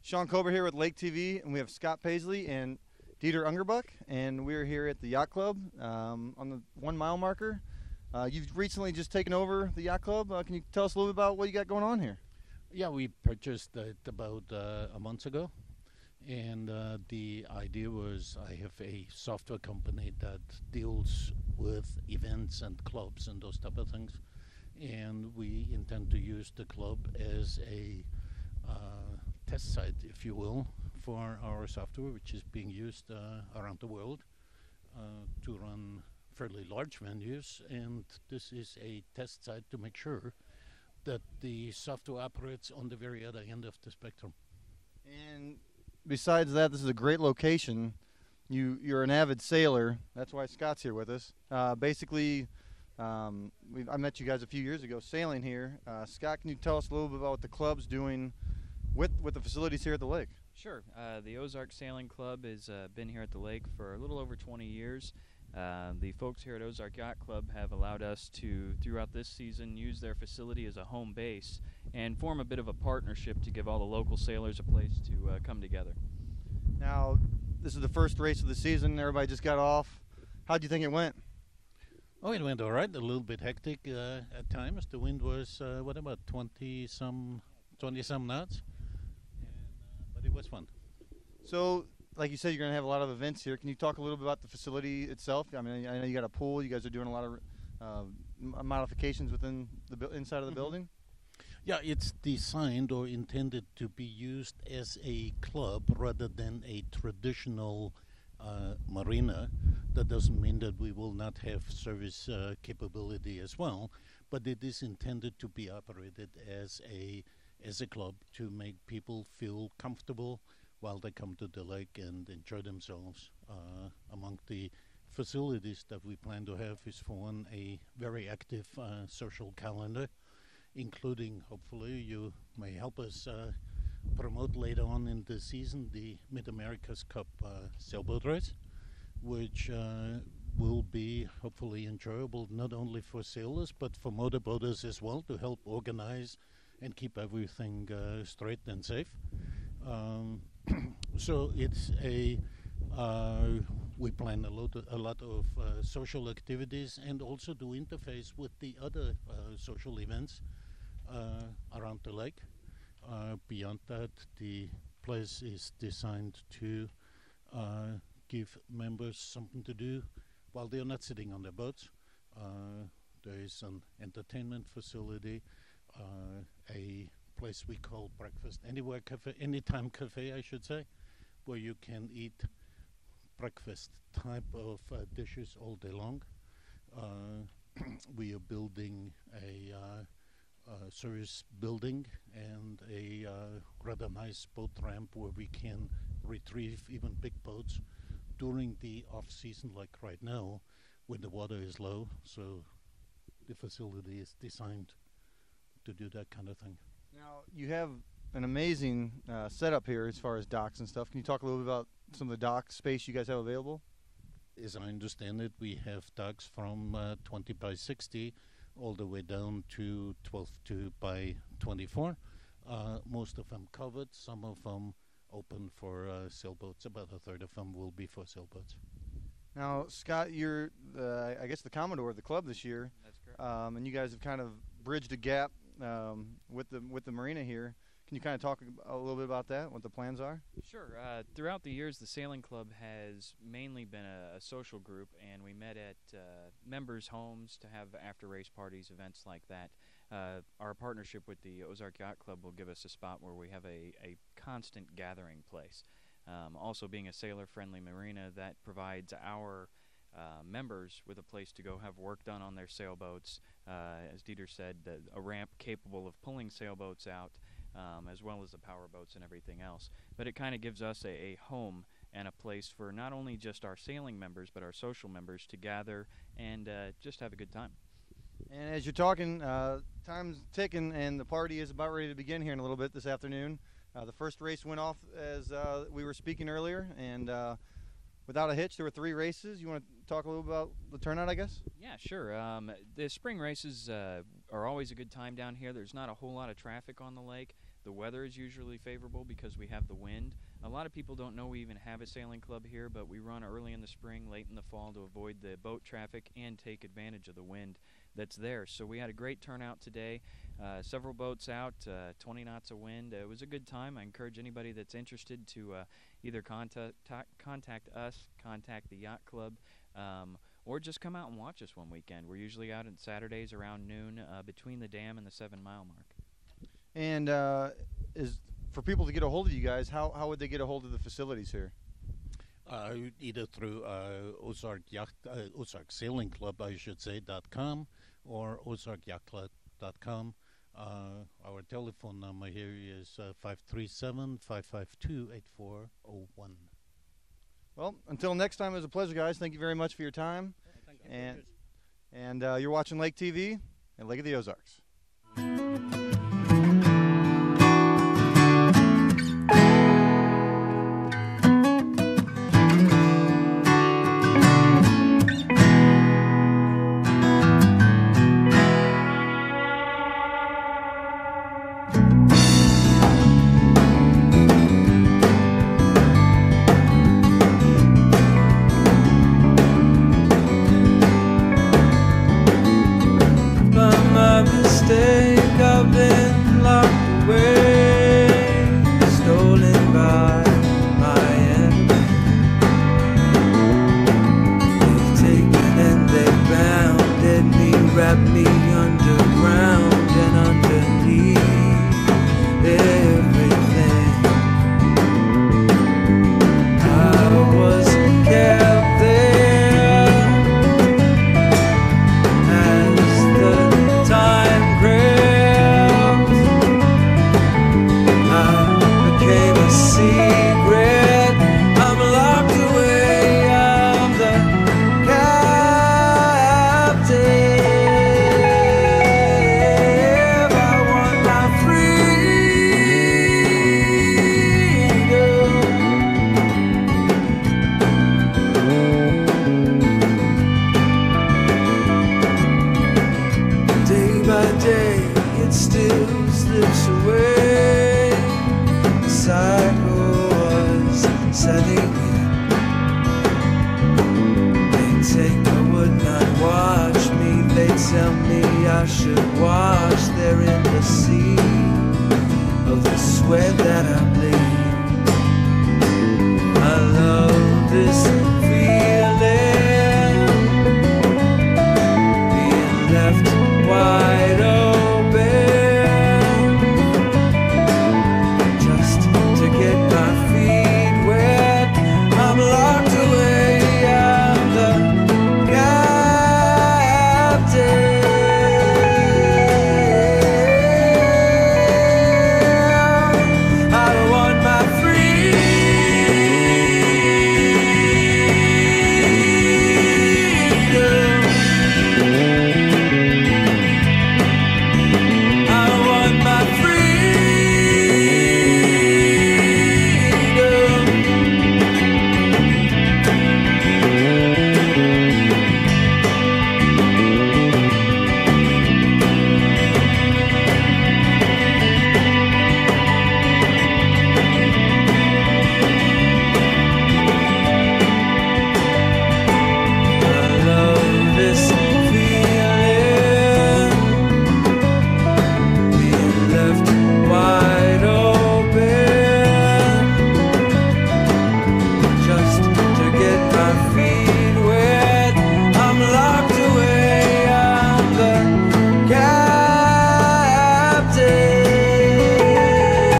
Shawn here with Lake TV, and we have Scott Paisley and Dieter Ungerbuck, and we're here at the Yacht Club on the 1 mile marker. You've recently just taken over the Yacht Club. Can you tell us a little bit about what you got going on here? Yeah, we purchased it about a month ago, and the idea was I have a software company that deals with events and clubs and those type of things, and we intend to use the club as a test site, if you will, for our software, which is being used around the world to run fairly large venues, and this is a test site to make sure that the software operates on the very other end of the spectrum. And besides that, this is a great location. You're an avid sailor. That's why Scott's here with us. Basically, I met you guys a few years ago sailing here. Scott, can you tell us a little bit about what the club's doing with the facilities here at the lake? Sure. The Ozarks Sailing Club has been here at the lake for a little over 20 years. The folks here at Ozark Yacht Club have allowed us to, throughout this season, use their facility as a home base and form a bit of a partnership to give all the local sailors a place to come together. Now, this is the first race of the season. Everybody just got off. How do you think it went? Oh, it went all right. A little bit hectic at times. The wind was, what about 20-some knots? But it was fun. So, like you said, you're going to have a lot of events here. Can you talk a little bit about the facility itself? I mean, I know you got a pool. You guys are doing a lot of modifications within the inside of the building. Yeah, it's designed or intended to be used as a club rather than a traditional marina. That doesn't mean that we will not have service capability as well, but it is intended to be operated as a club to make people feel comfortable while they come to the lake and enjoy themselves. Among the facilities that we plan to have is, for one, a very active social calendar, including, hopefully, you may help us promote later on in the season the Mid-Americas Cup sailboat race, which will be hopefully enjoyable not only for sailors but for motorboaters as well, to help organize and keep everything straight and safe. So it's we plan a lot of social activities and also to interface with the other social events around the lake. Beyond that, the place is designed to give members something to do while they're not sitting on their boats. There is an entertainment facility, a place we call Breakfast Anywhere Cafe, Anytime Cafe, I should say, where you can eat breakfast type of dishes all day long. We are building a service building and a rather nice boat ramp where we can retrieve even big boats during the off-season, like right now, when the water is low. So the facility is designed to do that kind of thing. Now, you have an amazing setup here as far as docks and stuff. Can you talk a little bit about some of the dock space you guys have available? As I understand it, we have docks from 20 by 60 all the way down to 12 by 24. Most of them covered, some of them open for sailboats. About a third of them will be for sailboats. Now, Scott, you're, I guess, the Commodore of the club this year. That's correct. And you guys have kind of bridged a gap with the marina here. Can you kind of talk a little bit about that, what the plans are? Sure. Throughout the years, the Sailing Club has mainly been a social group, and we met at members' homes to have after-race parties, events like that. Our partnership with the Ozark Yacht Club will give us a spot where we have a constant gathering place. Also, being a sailor-friendly marina, that provides our members with a place to go have work done on their sailboats. As Dieter said, a ramp capable of pulling sailboats out, as well as the power boats and everything else. But it kind of gives us a home and a place for not only just our sailing members, but our social members to gather and just have a good time. And as you're talking, time's ticking, and the party is about ready to begin here in a little bit this afternoon. The first race went off as we were speaking earlier, and without a hitch, there were 3 races. You want to talk a little about the turnout, I guess? Yeah, sure. The spring races are always a good time down here. There's not a whole lot of traffic on the lake, The weather is usually favorable because we have the wind. A lot of people don't know we even have a sailing club here, but we run early in the spring, late in the fall to avoid the boat traffic and take advantage of the wind that's there. So we had a great turnout today. Several boats out, 20 knots of wind. It was a good time. I encourage anybody that's interested to either contact us, contact the yacht club, or just come out and watch us one weekend. We're usually out on Saturdays around noon between the dam and the 7-mile mark. And is for people to get a hold of you guys, how would they get a hold of the facilities here? Either through Ozarks Sailing Club, I should say, .com, or ozarkyachtclub.com. Our telephone number here is 537-552-8401. Well, until next time, it was a pleasure, guys. Thank you very much for your time. Thank you. And you're watching Lake TV and Lake of the Ozarks. I've been locked away, stolen by my enemy. They've taken and they've bounded me, wrapped me underground and underneath everything. I was kept there as the time crept. I became a secret. I'm locked away. I'm the captive. I want my freedom. Day by day, it still slips away. The cycle was setting in. They'd take but would not watch me. They'd tell me I should wash there in the sea of the sweat that I bleed.